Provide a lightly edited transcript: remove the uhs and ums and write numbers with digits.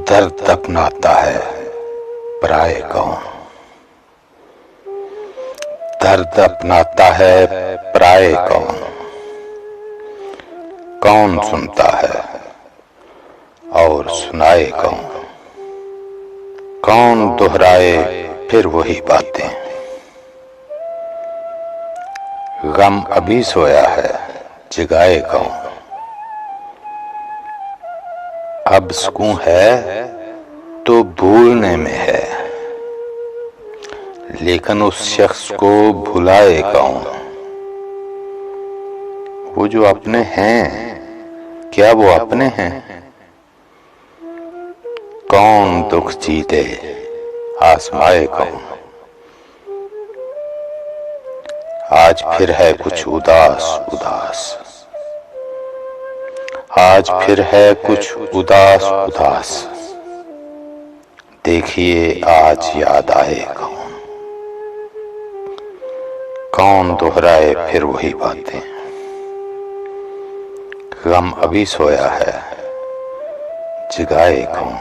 दर्द अपनाता है पराए कौन, दर्द अपनाता है पराए कौन, कौन सुनता है और सुनाए कौन, कौन दोहराए फिर वही बातें। गम अभी सोया है जगाए कौन, अब सुकून है तो भूलने में है, लेकिन उस शख्स को भुलाए कौन। वो जो अपने हैं क्या वो अपने हैं, कौन दुख जीते आजमाए कौन। आज फिर है कुछ उदास उदास, आज फिर है कुछ उदास उदास, देखिए आज याद आए कौन, कौन दोहराए फिर वही बातें। गम अभी सोया है जगाए कौन।